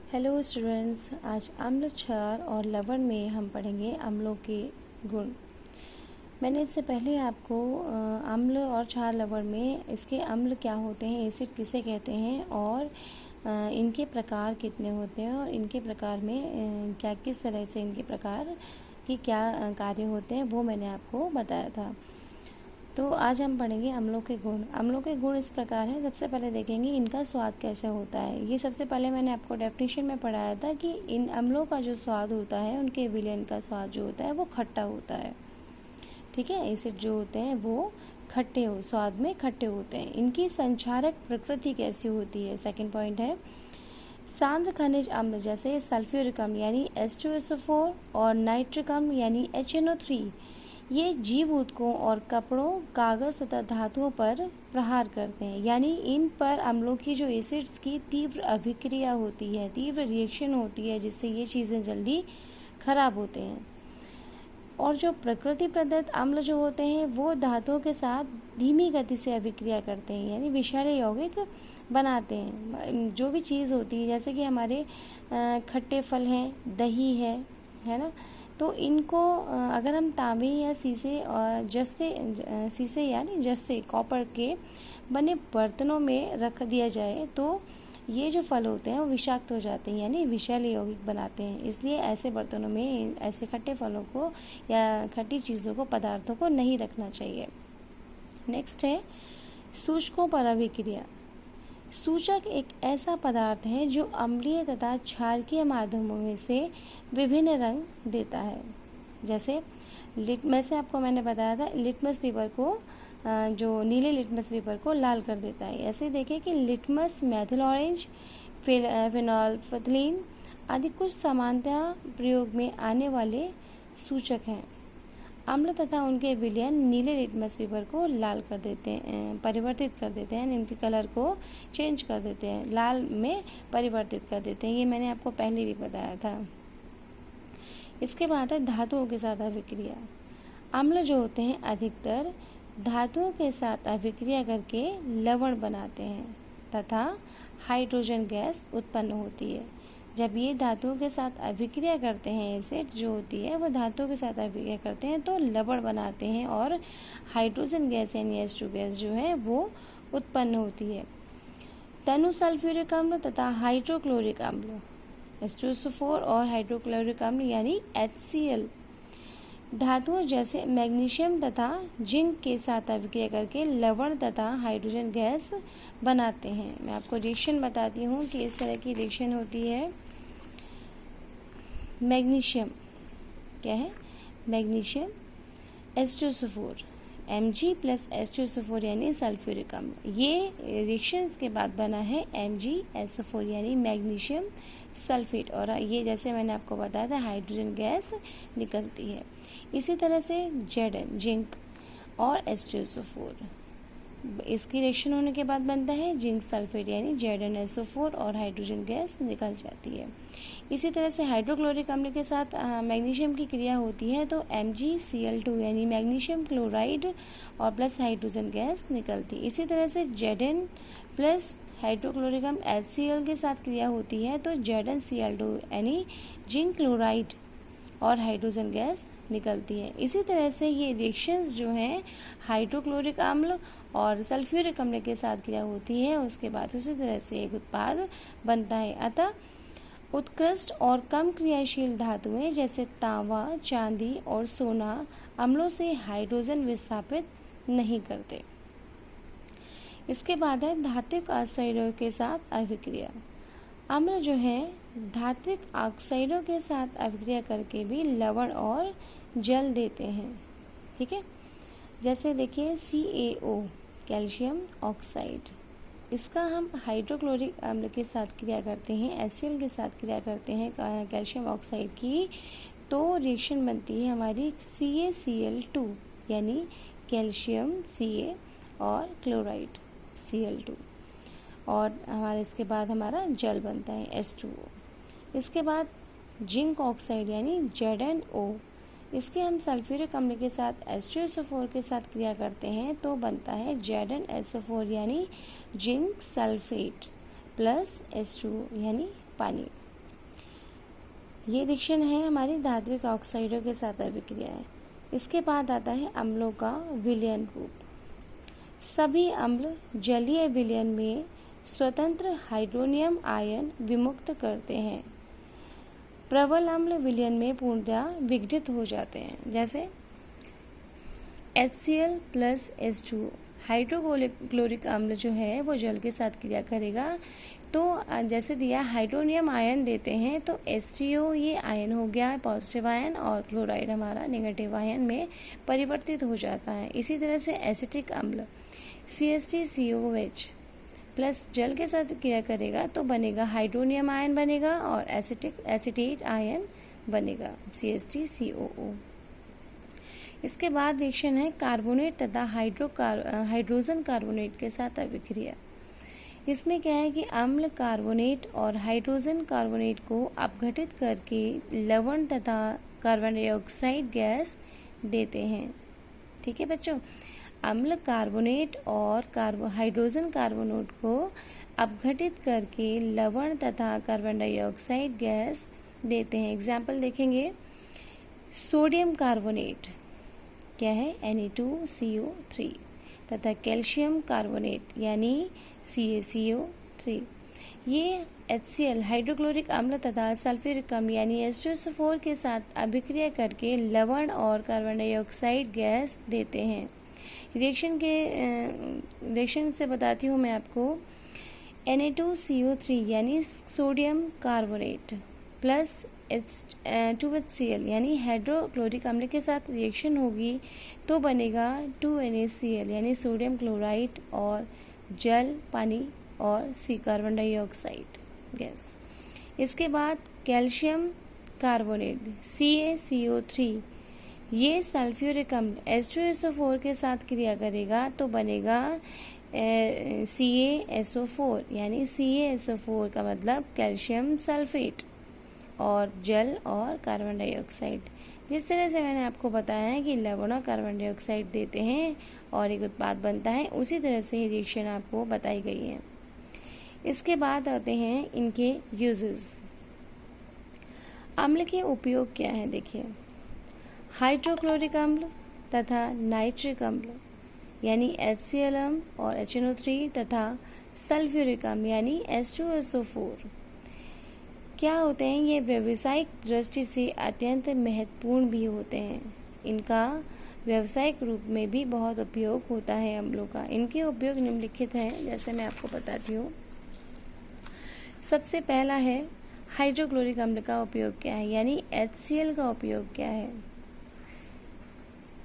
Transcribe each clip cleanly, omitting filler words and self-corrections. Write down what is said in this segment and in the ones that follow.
Hello students, आज अम्ल, क्षार और लवण में हम पढ़ेंगे अम्लों के गुण। मैंने इससे पहले आपको अम्ल और क्षार लवण में इसके अम्ल क्या होते हैं, एसिड किसे कहते हैं और इनके प्रकार कितने होते हैं और इनके प्रकार में क्या किस तरह से इनके प्रकार की क्या कार्य होते हैं वो मैंने आपको बताया था। तो आज हम पढ़ेंगे अम्लों के गुण। अम्लों के गुण इस प्रकार हैं। सबसे पहले देखेंगे इनका स्वाद कैसे होता है। ये सबसे पहले मैंने आपको डेफिनेशन में पढ़ाया था कि इन अम्लों का जो स्वाद होता है, उनके विलयन का स्वाद जो होता है वो खट्टा होता है। ठीक है, एसिड जो होते हैं वो स्वाद में खट्टे होते हैं। इनकी संक्षारक प्रकृति कैसी होती है, सेकेंड पॉइंट है। सांद्र खनिज अम्ल जैसे सल्फ्यूरिक अम्ल यानी H2SO4 और नाइट्रिक अम्ल यानी HNO3 ये जीव ऊतकों और कपड़ों, कागज तथा धातुओं पर प्रहार करते हैं, यानी इन पर अम्लों की जो एसिड्स की तीव्र अभिक्रिया होती है, तीव्र रिएक्शन होती है, जिससे ये चीज़ें जल्दी खराब होते हैं। और जो प्रकृति प्रदत्त अम्ल जो होते हैं वो धातुओं के साथ धीमी गति से अभिक्रिया करते हैं, यानी विषैले यौगिक बनाते हैं। जो भी चीज़ होती है, जैसे कि हमारे खट्टे फल हैं, दही है ना, तो इनको अगर हम तांबे या शीशे यानी जस्ते कॉपर के बने बर्तनों में रख दिया जाए तो ये जो फल होते हैं वो विषाक्त हो जाते हैं, यानी विषैले यौगिक बनाते हैं। इसलिए ऐसे बर्तनों में ऐसे खट्टे फलों को या खट्टी चीज़ों को, पदार्थों को नहीं रखना चाहिए। नेक्स्ट है सूचकों पर अभिक्रिया। सूचक एक ऐसा पदार्थ है जो अम्लीय तथा क्षारकीय माध्यमों में से विभिन्न रंग देता है। जैसे से आपको मैंने बताया था, लिटमस पेपर को जो नीले लिटमस पेपर को लाल कर देता है। ऐसे देखें कि लिटमस, मैथिल ऑरेंज, फिनोल्फथलीन आदि कुछ समानता प्रयोग में आने वाले सूचक हैं। अम्ल तथा उनके विलयन नीले लिटमस पेपर को लाल कर देते हैं, परिवर्तित कर देते हैं, इनके कलर को चेंज कर देते हैं, लाल में परिवर्तित कर देते हैं। ये मैंने आपको पहले भी बताया था। इसके बाद है धातुओं के साथ अभिक्रिया। अम्ल जो होते हैं अधिकतर धातुओं के साथ अभिक्रिया करके लवण बनाते हैं तथा हाइड्रोजन गैस उत्पन्न होती है। जब ये धातुओं के साथ अभिक्रिया करते हैं, एसिड जो होती है वो धातुओं के साथ अभिक्रिया करते हैं तो लवण बनाते हैं और हाइड्रोजन गैस यानी H2 गैस जो है वो उत्पन्न होती है। तनु सल्फ्यूरिक अम्ल तथा हाइड्रोक्लोरिक अम्ल H2SO4 और हाइड्रोक्लोरिक अम्ल यानी HCl धातुओं जैसे मैग्नीशियम तथा जिंक के साथ अभिक्रिया करके लवण तथा हाइड्रोजन गैस बनाते हैं। मैं आपको रिएक्शन बताती हूँ कि इस तरह की रिएक्शन होती है। मैग्नीशियम क्या है, magnesium H2SO4 Mg plus H2SO4 यानी सल्फ्यूरिक अम्ल। ये रिएक्शंस के बाद बना है MgSO4 यानी मैग्नीशियम सल्फेट, और ये जैसे मैंने आपको बताया था हाइड्रोजन गैस निकलती है। इसी तरह से Zn जिंक और H2SO4 इसकी रिएक्शन होने के बाद बनता है जिंक सल्फेट यानी ZnSO4 और हाइड्रोजन गैस निकल जाती है। इसी तरह से हाइड्रोक्लोरिक अम्ल के साथ मैग्नीशियम की क्रिया होती है तो MgCl2 यानी मैग्नीशियम क्लोराइड और प्लस हाइड्रोजन गैस निकलती है। इसी तरह से Zn प्लस हाइड्रोक्लोरिक अम्ल HCl के साथ क्रिया होती है तो ZnCl2 यानी जिंक क्लोराइड और हाइड्रोजन गैस निकलती है। इसी तरह से ये रिएक्शंस जो हैं हाइड्रोक्लोरिक अम्ल और सल्फ्यूरिक अम्ल के साथ क्रिया होती है, उसके बाद उसी तरह से एक उत्पाद बनता है। अतः उत्कृष्ट और कम क्रियाशील धातुएं जैसे तांबा, चांदी और सोना अम्लों से हाइड्रोजन विस्थापित नहीं करते। इसके बाद है धात्विक ऑक्साइडों के साथ अभिक्रिया। अम्ल जो है धात्विक ऑक्साइडों के साथ अभिक्रिया करके भी लवण और जल देते हैं। ठीक है, जैसे देखिए CaO कैल्शियम ऑक्साइड, इसका हम हाइड्रोक्लोरिक अम्ल के साथ क्रिया करते हैं, HCl के साथ क्रिया करते हैं कैल्शियम ऑक्साइड की, तो रिएक्शन बनती है हमारी CaCl2 यानी कैल्शियम Ca और क्लोराइड Cl2, और हमारे इसके बाद हमारा जल बनता है H2O। इसके बाद जिंक ऑक्साइड यानी ZnO, इसके हम सल्फ्यूरिक अम्ल के साथ H2SO4 के साथ क्रिया करते हैं तो बनता है ZnSO4 यानी जिंक सल्फेट प्लस H2O यानी पानी। ये रिएक्शन है हमारी धात्विक ऑक्साइडों के साथ अभिक्रिया है। इसके बाद आता है अम्लों का विलयन रूप। सभी अम्ल जलीय विलयन में स्वतंत्र हाइड्रोनियम आयन विमुक्त करते हैं। प्रबल अम्ल विलयन में पूर्णतः विघटित हो जाते हैं। जैसे HCl प्लस H2, हाइड्रोक्लोरिक अम्ल जो है वो जल के साथ क्रिया करेगा, तो जैसे दिया हाइड्रोनियम आयन देते हैं तो H3O ये आयन हो गया पॉजिटिव आयन और क्लोराइड हमारा नेगेटिव आयन में परिवर्तित हो जाता है। इसी तरह से एसिटिक अम्ल CH3COH प्लस जल के साथ क्रिया करेगा तो बनेगा हाइड्रोनियम आयन बनेगा और एसिटेट आयन बनेगा CH3COO। इसके बाद रिएक्शन है कार्बोनेट तथा हाइड्रोजन कार्बोनेट के साथ अभिक्रिया। इसमें क्या है कि अम्ल कार्बोनेट और हाइड्रोजन कार्बोनेट को अपघटित करके लवण तथा कार्बन डाइऑक्साइड गैस देते हैं। ठीक है बच्चों, अम्ल कार्बोनेट और हाइड्रोजन कार्बोनेट को अपघटित करके लवण तथा कार्बन डाइऑक्साइड गैस देते हैं। एग्जाम्पल देखेंगे, सोडियम कार्बोनेट क्या है Na2CO3 तथा कैल्शियम कार्बोनेट यानी CaCO3। ये HCl हाइड्रोक्लोरिक अम्ल तथा सल्फ्यूरिक अम्ल यानी H2SO4 के साथ अभिक्रिया करके लवण और कार्बन डाइऑक्साइड गैस देते हैं। रिएक्शन से बताती हूँ मैं आपको। Na2CO3 यानी सोडियम कार्बोनेट प्लस H2HCl यानी हाइड्रोक्लोरिक अम्ल के साथ रिएक्शन होगी तो बनेगा 2NaCl यानी सोडियम क्लोराइड और जल, पानी और कार्बन डाइऑक्साइड गैस। इसके बाद कैल्शियम कार्बोनेट CaCO3 ये सल्फ्यूरिक अम्ल H2SO4 के साथ क्रिया करेगा तो बनेगा CaSO4 यानी CaSO4 का मतलब कैल्शियम सल्फेट और जल और कार्बन डाइऑक्साइड। जिस तरह से मैंने आपको बताया है कि लवण और कार्बन डाइऑक्साइड देते हैं और एक उत्पाद बनता है, उसी तरह से ही रिएक्शन आपको बताई गई है। इसके बाद आते हैं इनके यूजेस। अम्ल के उपयोग क्या है देखिए, हाइड्रोक्लोरिक अम्ल तथा नाइट्रिक अम्ल यानी HCl अम्ल और HNO3 तथा सल्फ्यूरिक अम्ल यानी H2SO4 क्या होते हैं, ये व्यावसायिक दृष्टि से अत्यंत महत्वपूर्ण भी होते हैं। इनका व्यावसायिक रूप में भी बहुत उपयोग होता है अम्लों का। इनके उपयोग निम्नलिखित हैं, जैसे मैं आपको बताती हूँ। सबसे पहला है हाइड्रोक्लोरिक अम्ल का उपयोग क्या है, यानी HCl का उपयोग क्या है।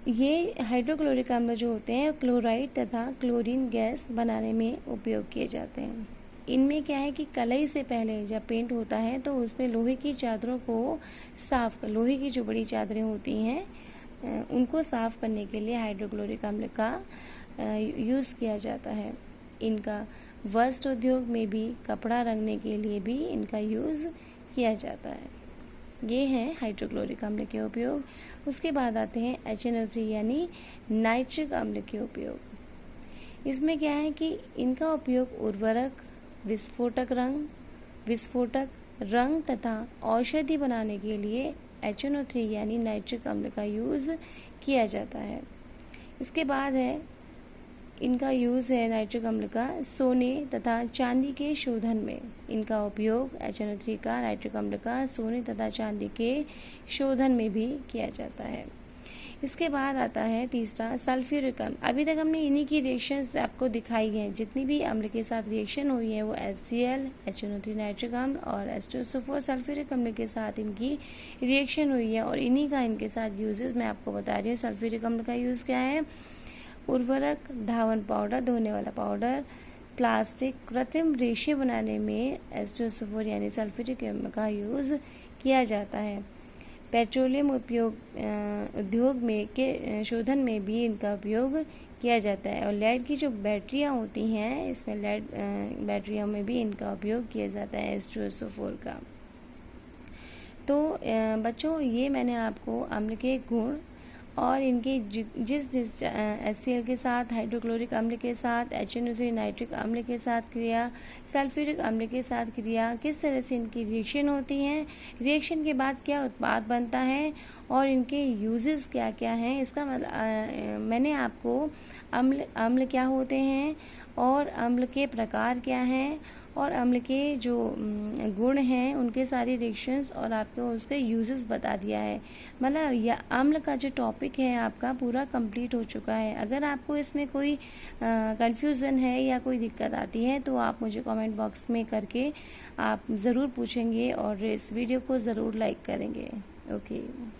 ये हाइड्रोक्लोरिक अम्ल जो होते हैं क्लोराइड तथा क्लोरीन गैस बनाने में उपयोग किए जाते हैं। इनमें क्या है कि कलई से पहले जब पेंट होता है तो उसमें लोहे की चादरों को लोहे की जो बड़ी चादरें होती हैं उनको साफ करने के लिए हाइड्रोक्लोरिक अम्ल का यूज़ किया जाता है। इनका वस्त्र उद्योग में भी, कपड़ा रंगने के लिए भी इनका यूज़ किया जाता है। ये हैं हाइड्रोक्लोरिक अम्ल के उपयोग। उसके बाद आते हैं HNO3 यानी नाइट्रिक अम्ल के उपयोग। इसमें क्या है कि इनका उपयोग उर्वरक, विस्फोटक रंग तथा औषधि बनाने के लिए HNO3 यानी नाइट्रिक अम्ल का यूज़ किया जाता है। इसके बाद है इनका यूज़ है नाइट्रिक अम्ल का सोने तथा चांदी के शोधन में। इनका उपयोग HNO3 का नाइट्रिक अम्ल का सोने तथा चांदी के शोधन में भी किया जाता है। इसके बाद आता है तीसरा सल्फ्यूरिक अम्ल। अभी तक हमने इन्हीं की रिएक्शंस आपको दिखाई हैं। जितनी भी अम्ल के साथ रिएक्शन हुई है वो HCl, HNO3 नाइट्रिक अम्ल और H2SO4 सल्फ्यूरिक अम्ल के साथ इनकी रिएक्शन हुई है और इन्हीं का इनके साथ यूजेस मैं आपको बता रही हूँ। सल्फ्यूरिक अम्ल का यूज़ क्या है, उर्वरक, धावन पाउडर, धोने वाला पाउडर, प्लास्टिक, कृत्रिम रेशे बनाने में H2SO4 यानी सल्फ्यूरिक अम्ल का यूज़ किया जाता है। पेट्रोलियम उद्योग में के शोधन में भी इनका उपयोग किया जाता है और लेड की जो बैटरियां होती हैं इसमें लेड बैटरियों में भी इनका उपयोग किया जाता है H2SO4 का। तो बच्चों ये मैंने आपको अम्ल के गुण और इनके जिस जिस HCl के साथ, हाइड्रोक्लोरिक अम्ल के साथ, HNO3 नाइट्रिक अम्ल के साथ क्रिया, सल्फ्यूरिक अम्ल के साथ क्रिया, किस तरह से इनकी रिएक्शन होती हैं, रिएक्शन के बाद क्या उत्पाद बनता है और इनके यूजेस क्या क्या हैं। इसका मतलब मैंने आपको अम्ल क्या होते हैं और अम्ल के प्रकार क्या हैं और अम्ल के जो गुण हैं उनके सारी रिएक्शंस और आपको उसके यूजेस बता दिया है। मतलब यह अम्ल का जो टॉपिक है आपका पूरा कंप्लीट हो चुका है। अगर आपको इसमें कोई कंफ्यूजन है या कोई दिक्कत आती है तो आप मुझे कमेंट बॉक्स में करके आप ज़रूर पूछेंगे और इस वीडियो को ज़रूर लाइक करेंगे। ओके।